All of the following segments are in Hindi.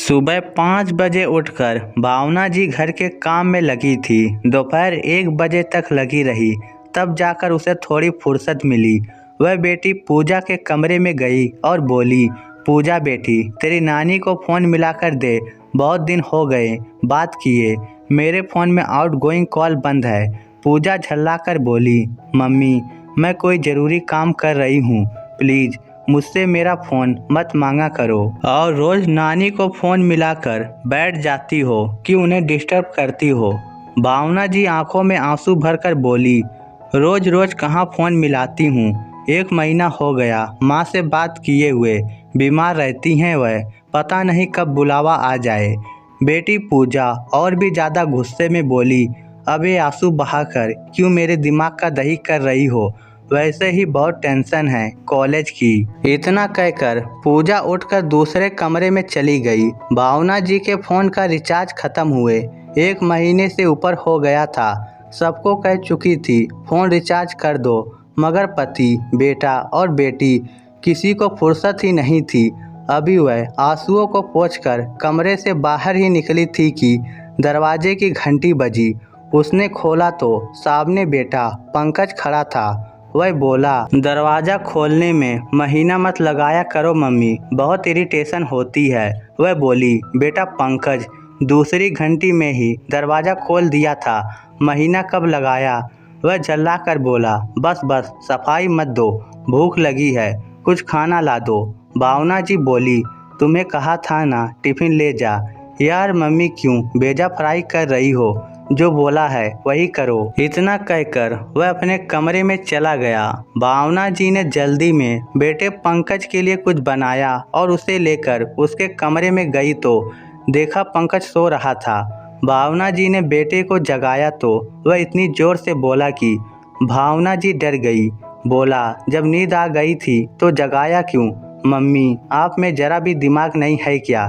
सुबह 5 बजे उठकर भावना जी घर के काम में लगी थी। दोपहर 1 बजे तक लगी रही, तब जाकर उसे थोड़ी फुर्सत मिली। वह बेटी पूजा के कमरे में गई और बोली, पूजा बेटी, तेरी नानी को फ़ोन मिलाकर दे, बहुत दिन हो गए बात किए, मेरे फ़ोन में आउटगोइंग कॉल बंद है। पूजा झल्लाकर बोली, मम्मी, मैं कोई ज़रूरी काम कर रही हूँ, प्लीज़ मुझसे मेरा फ़ोन मत मांगा करो। और रोज़ नानी को फ़ोन मिलाकर बैठ जाती हो कि उन्हें डिस्टर्ब करती हो। भावना जी आंखों में आंसू भरकर बोली, रोज़ रोज़ कहाँ फ़ोन मिलाती हूँ, 1 महीना हो गया माँ से बात किए हुए, बीमार रहती हैं वह, पता नहीं कब बुलावा आ जाए। बेटी पूजा और भी ज़्यादा गुस्से में बोली, अब ये आंसू बहाकर क्यों मेरे दिमाग का दही कर रही हो, वैसे ही बहुत टेंशन है कॉलेज की। इतना कहकर पूजा उठकर दूसरे कमरे में चली गई। भावना जी के फ़ोन का रिचार्ज ख़त्म हुए 1 महीने से ऊपर हो गया था। सबको कह चुकी थी फ़ोन रिचार्ज कर दो, मगर पति, बेटा और बेटी किसी को फुर्सत ही नहीं थी। अभी वह आंसुओं को पोंछकर कमरे से बाहर ही निकली थी कि दरवाजे की घंटी बजी। उसने खोला तो सामने बेटा पंकज खड़ा था। वह बोला, दरवाज़ा खोलने में महीना मत लगाया करो मम्मी, बहुत इरिटेशन होती है। वह बोली, बेटा पंकज, दूसरी घंटी में ही दरवाज़ा खोल दिया था, महीना कब लगाया। वह झल्ला कर बोला, बस बस सफाई मत दो, भूख लगी है, कुछ खाना ला दो। भावना जी बोली, तुम्हें कहा था ना टिफ़िन ले जा। यार मम्मी क्यों भेजा फ्राई कर रही हो, जो बोला है वही करो। इतना कहकर वह अपने कमरे में चला गया। भावना जी ने जल्दी में बेटे पंकज के लिए कुछ बनाया और उसे लेकर उसके कमरे में गई तो देखा पंकज सो रहा था। भावना जी ने बेटे को जगाया तो वह इतनी ज़ोर से बोला कि भावना जी डर गई। बोला, जब नींद आ गई थी तो जगाया क्यों? मम्मी, आप में ज़रा भी दिमाग नहीं है क्या?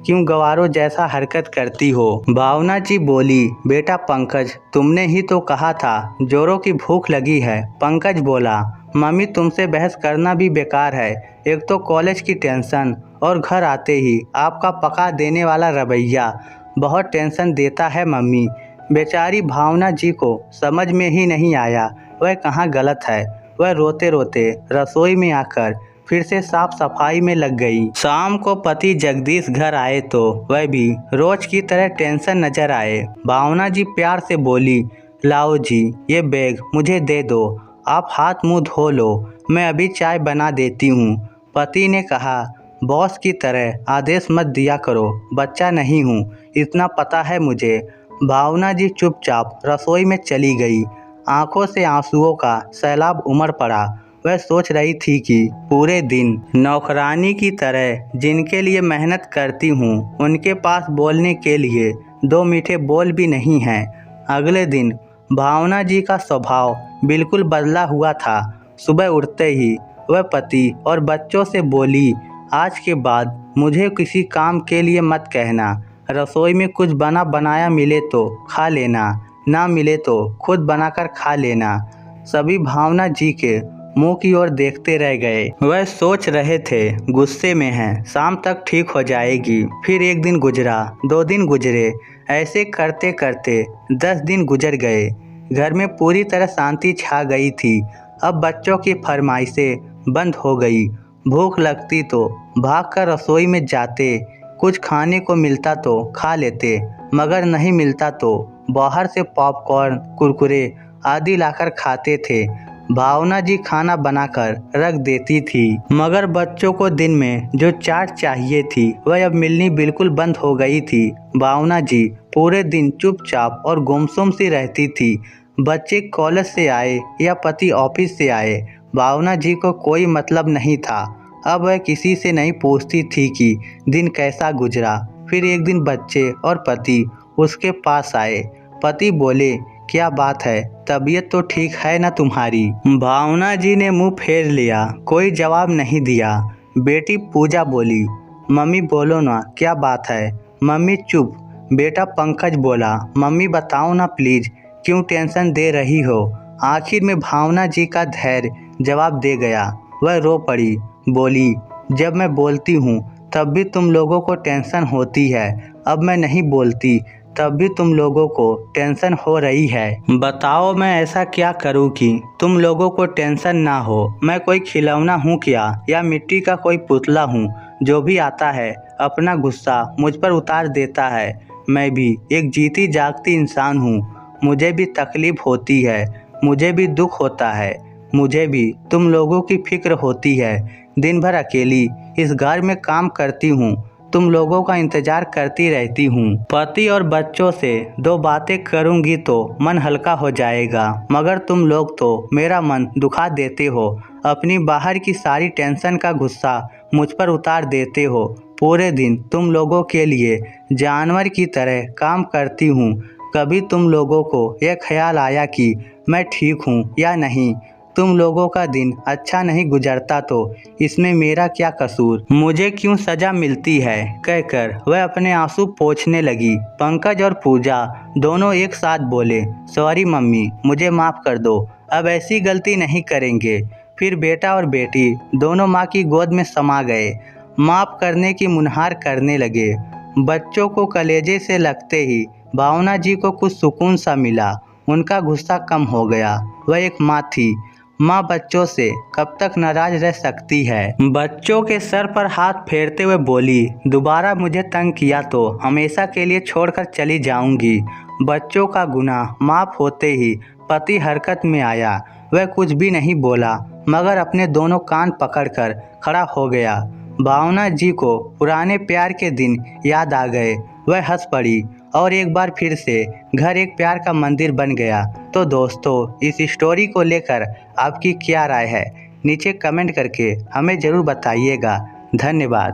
क्यों गवारों जैसा हरकत करती हो? भावना जी बोली, बेटा पंकज, तुमने ही तो कहा था जोरों की भूख लगी है। पंकज बोला, मम्मी तुमसे बहस करना भी बेकार है, एक तो कॉलेज की टेंशन और घर आते ही आपका पका देने वाला रवैया बहुत टेंशन देता है मम्मी। बेचारी भावना जी को समझ में ही नहीं आया वह कहाँ गलत है। वह रोते रोते रसोई में आकर फिर से साफ सफाई में लग गई। शाम को पति जगदीश घर आए तो वह भी रोज की तरह टेंशन नजर आए। भावना जी प्यार से बोली, लाओ जी ये बैग मुझे दे दो, आप हाथ मुंह धो लो, मैं अभी चाय बना देती हूँ। पति ने कहा, बॉस की तरह आदेश मत दिया करो, बच्चा नहीं हूँ, इतना पता है मुझे। भावना जी चुपचाप रसोई में चली गई। आंखों से आंसुओं का सैलाब उमड़ पड़ा। वह सोच रही थी कि पूरे दिन नौकरानी की तरह जिनके लिए मेहनत करती हूँ उनके पास बोलने के लिए 2 मीठे बोल भी नहीं हैं। अगले दिन भावना जी का स्वभाव बिल्कुल बदला हुआ था। सुबह उठते ही वह पति और बच्चों से बोली, आज के बाद मुझे किसी काम के लिए मत कहना, रसोई में कुछ बना बनाया मिले तो खा लेना, ना मिले तो खुद बनाकर खा लेना। सभी भावना जी के मुंह की ओर देखते रह गए। वह सोच रहे थे गुस्से में हैं, शाम तक ठीक हो जाएगी। फिर 1 दिन गुजरा, 2 दिन गुजरे, ऐसे करते करते 10 दिन गुजर गए। घर में पूरी तरह शांति छा गई थी। अब बच्चों की फरमाइशें बंद हो गई। भूख लगती तो भागकर रसोई में जाते, कुछ खाने को मिलता तो खा लेते, मगर नहीं मिलता तो बाहर से पॉपकॉर्न, कुरकुरे आदि लाकर खाते थे। भावना जी खाना बनाकर रख देती थी, मगर बच्चों को दिन में जो चाट चाहिए थी वह अब मिलनी बिल्कुल बंद हो गई थी। भावना जी पूरे दिन चुपचाप और गुमसुम सी रहती थी। बच्चे कॉलेज से आए या पति ऑफिस से आए, भावना जी को कोई मतलब नहीं था। अब वह किसी से नहीं पूछती थी कि दिन कैसा गुजरा। फिर एक दिन बच्चे और पति उसके पास आए। पति बोले, क्या बात है, तबीयत तो ठीक है ना तुम्हारी? भावना जी ने मुंह फेर लिया, कोई जवाब नहीं दिया। बेटी पूजा बोली, मम्मी बोलो ना, क्या बात है? मम्मी चुप। बेटा पंकज बोला, मम्मी बताओ ना प्लीज, क्यों टेंशन दे रही हो? आखिर में भावना जी का धैर्य जवाब दे गया। वह रो पड़ी, बोली, जब मैं बोलती हूँ तब भी तुम लोगों को टेंशन होती है। अब मैं नहीं बोलती तब भी तुम लोगों को टेंशन हो रही है। बताओ मैं ऐसा क्या करूं कि तुम लोगों को टेंशन ना हो। मैं कोई खिलौना हूं क्या या मिट्टी का कोई पुतला हूं? जो भी आता है अपना गुस्सा मुझ पर उतार देता है। मैं भी एक जीती जागती इंसान हूं। मुझे भी तकलीफ होती है, मुझे भी दुख होता है, मुझे भी तुम लोगों की फिक्र होती है। दिन भर अकेली इस घर में काम करती हूँ, तुम लोगों का इंतजार करती रहती हूँ। पति और बच्चों से 2 बातें करूँगी तो मन हल्का हो जाएगा, मगर तुम लोग तो मेरा मन दुखा देते हो। अपनी बाहर की सारी टेंशन का गुस्सा मुझ पर उतार देते हो। पूरे दिन तुम लोगों के लिए जानवर की तरह काम करती हूँ। कभी तुम लोगों को यह ख्याल आया कि मैं ठीक हूँ या नहीं? तुम लोगों का दिन अच्छा नहीं गुजरता तो इसमें मेरा क्या कसूर? मुझे क्यों सजा मिलती है? कहकर वह अपने आंसू पोंछने लगी। पंकज और पूजा दोनों एक साथ बोले, सॉरी मम्मी, मुझे माफ़ कर दो, अब ऐसी गलती नहीं करेंगे। फिर बेटा और बेटी दोनों माँ की गोद में समा गए, माफ़ करने की मुनहार करने लगे। बच्चों को कलेजे से लगते ही भावना जी को कुछ सुकून सा मिला। उनका गुस्सा कम हो गया। वह एक माँ थी। माँ बच्चों से कब तक नाराज रह सकती है? बच्चों के सर पर हाथ फेरते हुए बोली, दोबारा मुझे तंग किया तो हमेशा के लिए छोड़कर चली जाऊंगी। बच्चों का गुनाह माफ होते ही पति हरकत में आया। वह कुछ भी नहीं बोला, मगर अपने दोनों कान पकड़कर खड़ा हो गया। भावना जी को पुराने प्यार के दिन याद आ गए। वह हंस पड़ी और एक बार फिर से घर एक प्यार का मंदिर बन गया। तो दोस्तों, इस स्टोरी को लेकर आपकी क्या राय है? नीचे कमेंट करके हमें ज़रूर बताइएगा। धन्यवाद।